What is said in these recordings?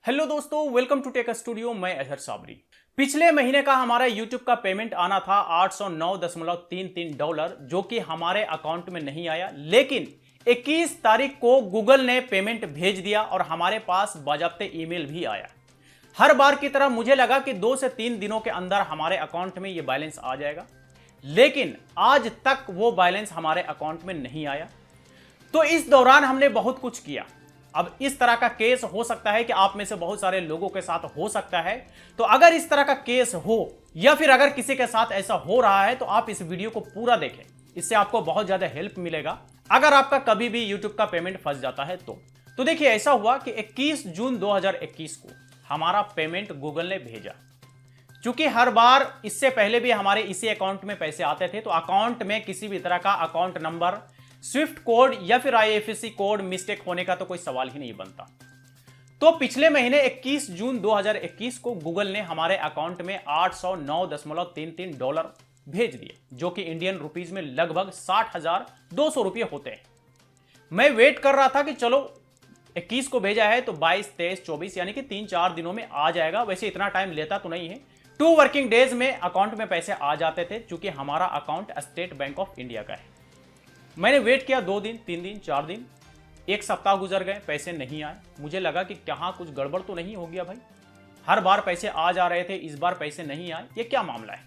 Hello दोस्तों, welcome to take studio. मैं अजहर साबरी। पिछले महीने का हमारा यूट्यूब का पेमेंट आना था $809.33, जो कि हमारे अकाउंट में नहीं आया, लेकिन 21 तारीख को गूगल ने पेमेंट भेज दिया और हमारे पास बाजाब्ते ईमेल भी आया। हर बार की तरह मुझे लगा कि 2 से 3 दिनों के अंदर हमारे अकाउंट में ये बैलेंस आ जाएगा, लेकिन आज तक वो बैलेंस हमारे अकाउंट में नहीं आया। तो इस दौरान हमने बहुत कुछ किया। अब इस तरह का केस हो सकता है कि आप में से बहुत सारे लोगों के साथ हो सकता है। तो अगर इस तरह का केस हो या फिर अगर किसी के साथ ऐसा हो रहा है तो आप इस वीडियो को पूरा देखें, इससे आपको बहुत ज्यादा हेल्प मिलेगा अगर आपका कभी भी यूट्यूब का पेमेंट फंस जाता है तो देखिए, ऐसा हुआ कि 21 जून 2021 को हमारा पेमेंट गूगल ने भेजा। चूंकि हर बार इससे पहले भी हमारे इसी अकाउंट में पैसे आते थे, तो अकाउंट में किसी भी तरह का अकाउंट नंबर, स्विफ्ट कोड या फिर आईएफएससी कोड मिस्टेक होने का तो कोई सवाल ही नहीं बनता। तो पिछले महीने 21 जून 2021 को गूगल ने हमारे अकाउंट में $809.33 भेज दिए, जो कि इंडियन रुपीज में लगभग 60,200 रुपये होते हैं। मैं वेट कर रहा था कि चलो 21 को भेजा है तो 22, 23, 24 यानी कि 3-4 दिनों में आ जाएगा। वैसे इतना टाइम लेता तो नहीं है, 2 वर्किंग डेज में अकाउंट में पैसे आ जाते थे, चूंकि हमारा account state bank of India का है। मैंने वेट किया 2 दिन, 3 दिन, 4 दिन, 1 सप्ताह गुजर गए, पैसे नहीं आए। मुझे लगा कि कहाँ कुछ गड़बड़ तो नहीं हो गया भाई, हर बार पैसे आ जा रहे थे, इस बार पैसे नहीं आए, ये क्या मामला है।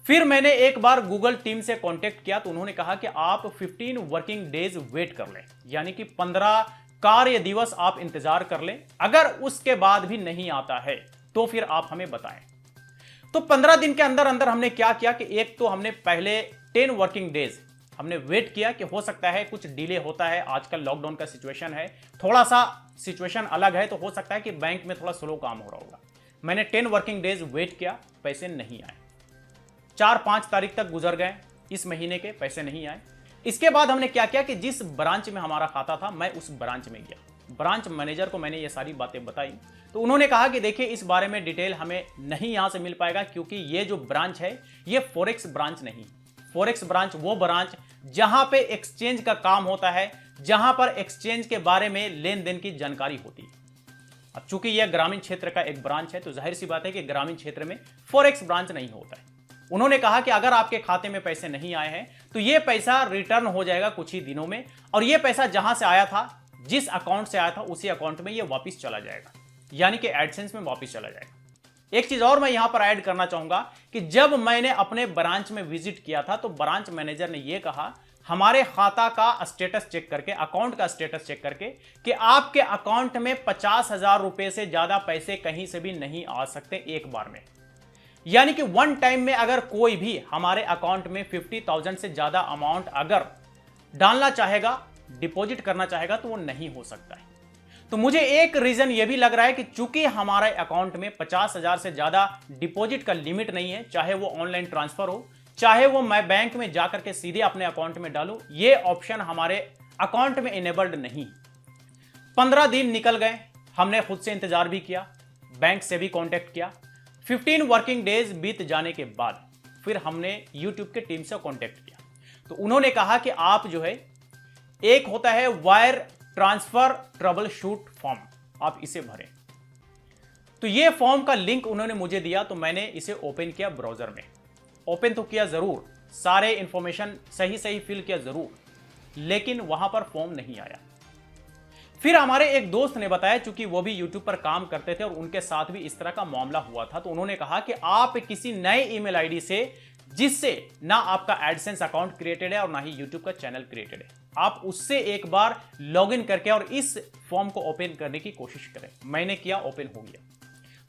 फिर मैंने एक बार गूगल टीम से कांटेक्ट किया तो उन्होंने कहा कि आप 15 वर्किंग डेज वेट कर लें, यानी कि 15 कार्य दिवस आप इंतजार कर लें। अगर उसके बाद भी नहीं आता है तो फिर आप हमें बताएं। तो 15 दिन के अंदर अंदर हमने क्या किया कि एक तो हमने पहले 10 वर्किंग डेज हमने वेट किया कि हो सकता है कुछ डिले होता है। आजकल लॉकडाउन का सिचुएशन है, थोड़ा सा सिचुएशन अलग है, तो हो सकता है कि बैंक में थोड़ा स्लो काम हो रहा होगा। मैंने 10 वर्किंग डेज वेट किया, पैसे नहीं आए। 4-5 तारीख तक गुजर गए, इस महीने के पैसे नहीं आए। इसके बाद हमने क्या किया कि जिस ब्रांच में हमारा खाता था, मैं उस ब्रांच में गया। ब्रांच मैनेजर को मैंने ये सारी बातें बताई तो उन्होंने कहा कि देखिए, इस बारे में डिटेल हमें नहीं यहां से मिल पाएगा, क्योंकि ये जो ब्रांच है ये फॉरेक्स ब्रांच नहीं। फॉरेक्स ब्रांच वो ब्रांच जहां पे एक्सचेंज का काम होता है, जहां पर एक्सचेंज के बारे में लेन देन की जानकारी होती है। अब चूंकि यह ग्रामीण क्षेत्र का एक ब्रांच है, तो जाहिर सी बात है कि ग्रामीण क्षेत्र में फॉरेक्स ब्रांच नहीं होता है। उन्होंने कहा कि अगर आपके खाते में पैसे नहीं आए हैं तो यह पैसा रिटर्न हो जाएगा कुछ ही दिनों में, और यह पैसा जहां से आया था, जिस अकाउंट से आया था, उसी अकाउंट में यह वापिस चला जाएगा, यानी कि एडसेंस में वापिस चला जाएगा। एक चीज और मैं यहां पर ऐड करना चाहूंगा कि जब मैंने अपने ब्रांच में विजिट किया था तो ब्रांच मैनेजर ने यह कहा, हमारे खाता का स्टेटस चेक करके, अकाउंट का स्टेटस चेक करके, कि आपके अकाउंट में 50,000 रुपए से ज्यादा पैसे कहीं से भी नहीं आ सकते एक बार में। यानी कि वन टाइम में अगर कोई भी हमारे अकाउंट में 50,000 से ज्यादा अमाउंट अगर डालना चाहेगा, डिपॉजिट करना चाहेगा, तो वो नहीं हो सकता है। तो मुझे एक रीजन ये भी लग रहा है कि चूंकि हमारे अकाउंट में 50,000 से ज्यादा डिपॉजिट का लिमिट नहीं है, चाहे वो ऑनलाइन ट्रांसफर हो, चाहे वो मैं बैंक में जाकर के सीधे अपने अकाउंट में डालूं, ये ऑप्शन हमारे अकाउंट में इनेबल्ड नहीं। 15 दिन निकल गए, हमने खुद से इंतजार भी किया, बैंक से भी कांटेक्ट किया। 15 वर्किंग डेज बीत जाने के बाद फिर हमने यूट्यूब के टीम से कांटेक्ट किया, तो उन्होंने कहा कि आप जो है, एक होता है wire transfer trouble shoot form, आप इसे भरें। तो ये फॉर्म का लिंक उन्होंने मुझे दिया, तो मैंने इसे ओपन किया ब्राउजर में। ओपन तो किया जरूर, सारे इंफॉर्मेशन सही सही फिल किया जरूर, लेकिन वहां पर फॉर्म नहीं आया। फिर हमारे एक दोस्त ने बताया, चूंकि वो भी यूट्यूब पर काम करते थे और उनके साथ भी इस तरह का मामला हुआ था, तो उन्होंने कहा कि आप किसी नए ईमेल आईडी से, जिससे ना आपका एडसेंस अकाउंट क्रिएटेड है और ना ही यूट्यूब का चैनल क्रिएटेड है, आप उससे एक बार लॉगिन करके और इस फॉर्म को ओपन करने की कोशिश करें। मैंने किया, ओपन हो गया।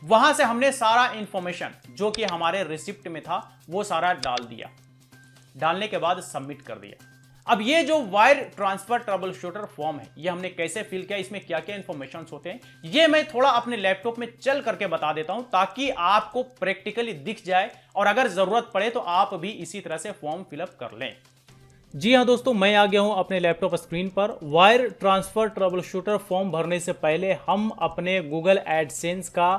वहां से हमने सारा इंफॉर्मेशन जो कि हमारे रिसिप्ट में था वो सारा डाल दिया। डालने के बाद सबमिट कर दिया। अब ये जो wire transfer trouble shooter form है, ये हमने कैसे फिल किया, इसमें क्या क्या इंफॉर्मेशन होते हैं, ये मैं थोड़ा अपने लैपटॉप में चल करके बता देता हूं, ताकि आपको प्रैक्टिकली दिख जाए और अगर जरूरत पड़े तो आप भी इसी तरह से फॉर्म फिलअप कर लें। जी हाँ दोस्तों, मैं आ गया हूं अपने लैपटॉप स्क्रीन पर। Wire transfer trouble shooter form भरने से पहले हम अपने गूगल एडसेंस का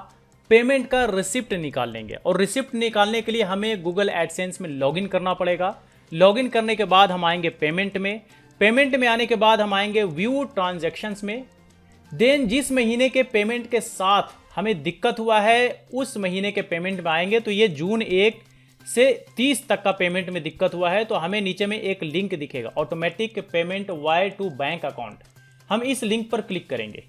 पेमेंट का रिसिप्ट निकाल लेंगे, और रिसिप्ट निकालने के लिए हमें गूगल एडसेंस में लॉगिन करना पड़ेगा। लॉगिन करने के बाद हम आएंगे पेमेंट में। पेमेंट में आने के बाद हम आएंगे व्यू ट्रांजैक्शंस में। देन जिस महीने के पेमेंट के साथ हमें दिक्कत हुआ है उस महीने के पेमेंट में आएंगे। तो ये जून 1 से 30 तक का पेमेंट में दिक्कत हुआ है तो हमें नीचे में एक लिंक दिखेगा, automatic payment wire to bank account. हम इस लिंक पर क्लिक करेंगे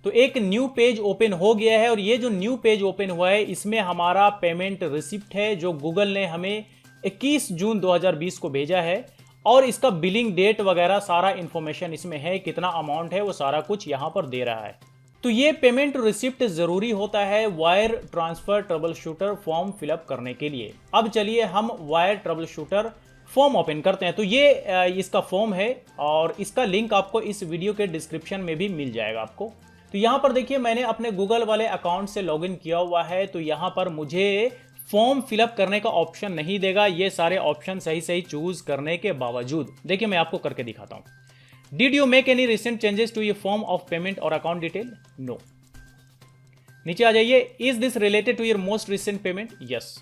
तो एक न्यू पेज ओपन हो गया है और ये जो न्यू पेज ओपन हुआ है इसमें हमारा पेमेंट रिसिप्ट है जो गूगल ने हमें 21 जून 2020 को भेजा है और इसका बिलिंग डेट वगैरह सारा इंफॉर्मेशन इसमें है, कितना अमाउंट है वो सारा कुछ यहां पर दे रहा है। तो ये पेमेंट रिसिप्ट जरूरी होता है wire transfer trouble shooter form fill up करने के लिए। अब चलिए हम wire trouble shooter form open करते हैं। तो ये इसका फॉर्म है और इसका लिंक आपको इस वीडियो के डिस्क्रिप्शन में भी मिल जाएगा आपको। तो यहाँ पर देखिए मैंने अपने गूगल वाले अकाउंट से लॉगिन किया हुआ है तो यहाँ पर मुझे फॉर्म फिलअप करने का ऑप्शन नहीं देगा, ये सारे ऑप्शन सही सही चूज करने के बावजूद। देखिए मैं आपको करके दिखाता हूँ। Did you make any recent changes to your form of payment और अकाउंट डिटेल? नो। नीचे आ जाइए, is this related to your most recent payment? Yes.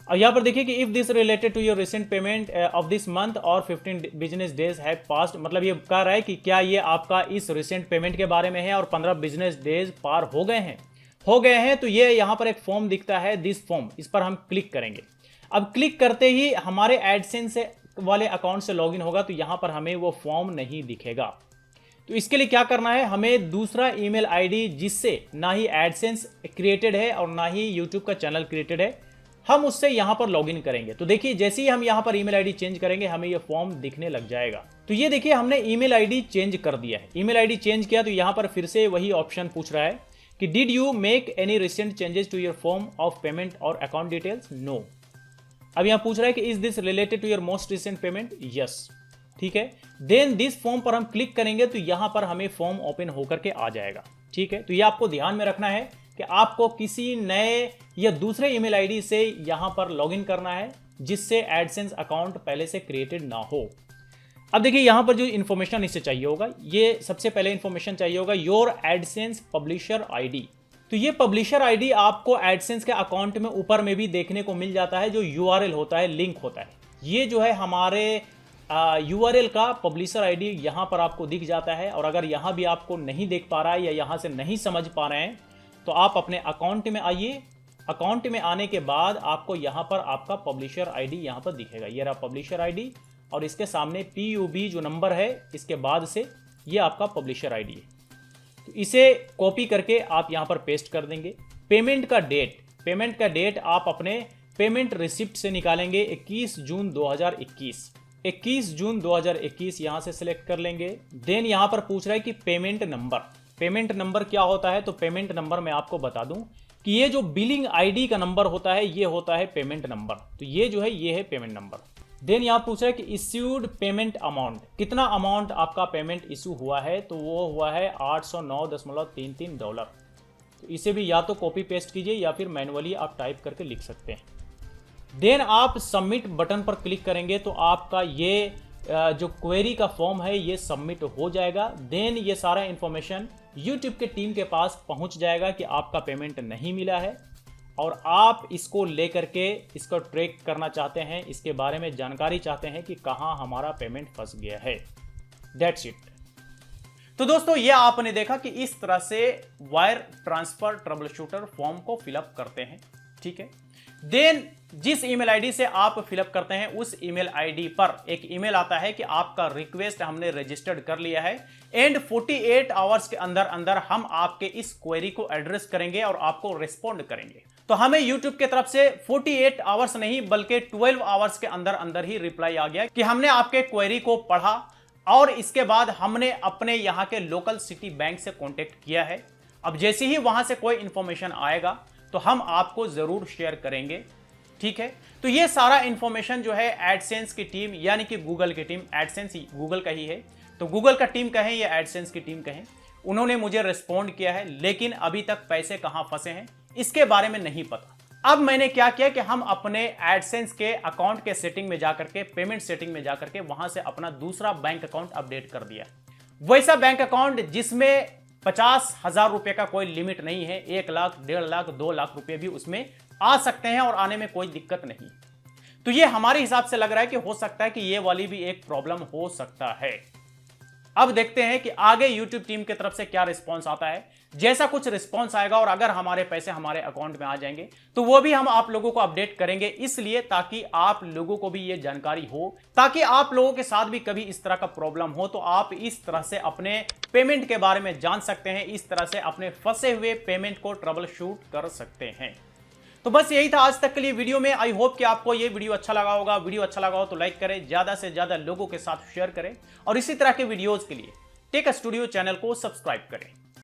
और यहाँ पर देखिए कि if this related to your recent payment of this month और 15 बिजनेस डेज हैव पास्ट, मतलब ये कह रहा है कि क्या ये आपका इस रिसेंट पेमेंट के बारे में है और 15 बिजनेस डेज पार हो गए हैं। तो ये यहाँ पर एक फॉर्म दिखता है, दिस फॉर्म, इस पर हम क्लिक करेंगे। अब क्लिक करते ही हमारे एडसेंस वाले अकाउंट से लॉगिन होगा तो यहाँ पर हमें वो फॉर्म नहीं दिखेगा। तो इसके लिए क्या करना है, हमें दूसरा ईमेल आईडी जिससे ना ही एडसेंस क्रिएटेड है और ना ही यूट्यूब का चैनल क्रिएटेड है, हम उससे यहां पर लॉगिन करेंगे। तो देखिए जैसे ही हम यहां पर ईमेल आईडी चेंज करेंगे हमें ये फॉर्म दिखने लग जाएगा। तो ये देखिए हमने ईमेल आईडी चेंज कर दिया है। ईमेल आईडी चेंज किया तो यहां पर फिर से वही ऑप्शन पूछ रहा है कि did you make any recent changes to your form of payment और अकाउंट डिटेल्स? नो। अब यहां पूछ रहा है कि is this related to your most recent payment? Yes. ठीक है, देन दिस फॉर्म पर हम क्लिक करेंगे तो यहां पर हमें फॉर्म ओपन होकर के आ जाएगा। ठीक है, तो ये आपको ध्यान में रखना है कि आपको किसी नए या दूसरे ईमेल आईडी से यहां पर लॉगिन करना है जिससे एडसेंस अकाउंट पहले से क्रिएटेड ना हो। अब देखिए यहां पर जो इन्फॉर्मेशन इससे चाहिए होगा, ये सबसे पहले इन्फॉर्मेशन चाहिए होगा योर एडसेंस पब्लिशर आईडी। तो ये पब्लिशर आईडी आपको एडसेंस के अकाउंट में ऊपर में भी देखने को मिल जाता है, जो यूआरएल होता है, लिंक होता है। ये जो है हमारे यूआरएल का पब्लिशर आईडी यहां पर आपको दिख जाता है। और अगर यहां भी आपको नहीं देख पा रहा है या यहां से नहीं समझ पा रहे हैं तो आप अपने अकाउंट में आइए। अकाउंट में आने के बाद आपको यहां पर आपका पब्लिशर आईडी यहां पर दिखेगा। ये रहा पब्लिशर आईडी और इसके सामने PUB जो नंबर है इसके बाद से ये आपका पब्लिशर आईडी है। तो इसे कॉपी करके आप यहां पर पेस्ट कर देंगे। पेमेंट का डेट आप अपने पेमेंट रिसिप्ट से निकालेंगे 21 जून 2021। 21 जून 2021 यहां से सिलेक्ट कर लेंगे। देन यहां पर पूछ रहा है कि पेमेंट नंबर क्या होता है। तो पेमेंट नंबर मैं आपको बता दूं कि ये जो बिलिंग आईडी का नंबर होता है ये होता है पेमेंट नंबर। तो ये जो है ये है पेमेंट नंबर। देन यहां पूछ रहा है कि इश्यूड पेमेंट अमाउंट, कितना अमाउंट आपका पेमेंट इशू हुआ है। तो वो हुआ है $809.33। तो इसे भी या तो कॉपी पेस्ट कीजिए या फिर मैनुअली आप टाइप करके लिख सकते हैं। देन आप सबमिट बटन पर क्लिक करेंगे तो आपका ये जो क्वेरी का फॉर्म है ये सबमिट हो जाएगा। देन ये सारा इंफॉर्मेशन यूट्यूब के टीम के पास पहुंच जाएगा कि आपका पेमेंट नहीं मिला है और आप इसको लेकर के इसको ट्रैक करना चाहते हैं, इसके बारे में जानकारी चाहते हैं कि कहां हमारा पेमेंट फंस गया है। That's it. तो दोस्तों ये आपने देखा कि इस तरह से wire transfer trouble shooter form को फिलअप करते हैं। ठीक है, देन जिस ईमेल आईडी से आप फिलअप करते हैं उस ईमेल आईडी पर एक ईमेल आता है कि आपका रिक्वेस्ट हमने रजिस्टर्ड कर लिया है एंड 48 आवर्स के अंदर अंदर हम आपके इस क्वेरी को एड्रेस करेंगे और आपको रिस्पॉन्ड करेंगे। तो हमें यूट्यूब की तरफ से 48 आवर्स नहीं बल्कि 12 आवर्स के अंदर अंदर ही रिप्लाई आ गया कि हमने आपके क्वेरी को पढ़ा और इसके बाद हमने अपने यहाँ के लोकल सिटी बैंक से कॉन्टेक्ट किया है। अब जैसे ही वहां से कोई इंफॉर्मेशन आएगा तो हम आपको जरूर शेयर करेंगे। ठीक है, तो ये सारा इंफॉर्मेशन जो है एडसेंस की टीम यानी कि गूगल की टीम, एडसेंस गूगल का ही है तो गूगल का टीम कहें या एडसेंस की टीम कहें, उन्होंने मुझे रिस्पॉन्ड किया है। लेकिन अभी तक पैसे कहां फंसे हैं इसके बारे में नहीं पता। अब मैंने क्या किया कि हम अपने एडसेंस के अकाउंट के सेटिंग में जाकर के, पेमेंट सेटिंग में जाकर के वहां से अपना दूसरा बैंक अकाउंट अपडेट कर दिया। वैसा बैंक अकाउंट जिसमें 50,000 रुपए का कोई लिमिट नहीं है, 1 लाख, 1.5 लाख, 2 लाख रुपए भी उसमें आ सकते हैं और आने में कोई दिक्कत नहीं। तो ये हमारे हिसाब से लग रहा है कि हो सकता है कि ये वाली भी एक प्रॉब्लम हो सकता है। अब देखते हैं कि आगे YouTube टीम की तरफ से क्या रिस्पॉन्स आता है। जैसा कुछ रिस्पॉन्स आएगा और अगर हमारे पैसे हमारे अकाउंट में आ जाएंगे तो वो भी हम आप लोगों को अपडेट करेंगे, इसलिए ताकि आप लोगों को भी ये जानकारी हो, ताकि आप लोगों के साथ भी कभी इस तरह का प्रॉब्लम हो तो आप इस तरह से अपने पेमेंट के बारे में जान सकते हैं, इस तरह से अपने फंसे हुए पेमेंट को ट्रबल शूट कर सकते हैं। तो बस यही था आज तक के लिए वीडियो में। आई होप कि आपको ये वीडियो अच्छा लगा होगा। वीडियो अच्छा लगा हो तो लाइक करें, ज्यादा से ज्यादा लोगों के साथ शेयर करें और इसी तरह के वीडियोस के लिए टेक स्टूडियो चैनल को सब्सक्राइब करें।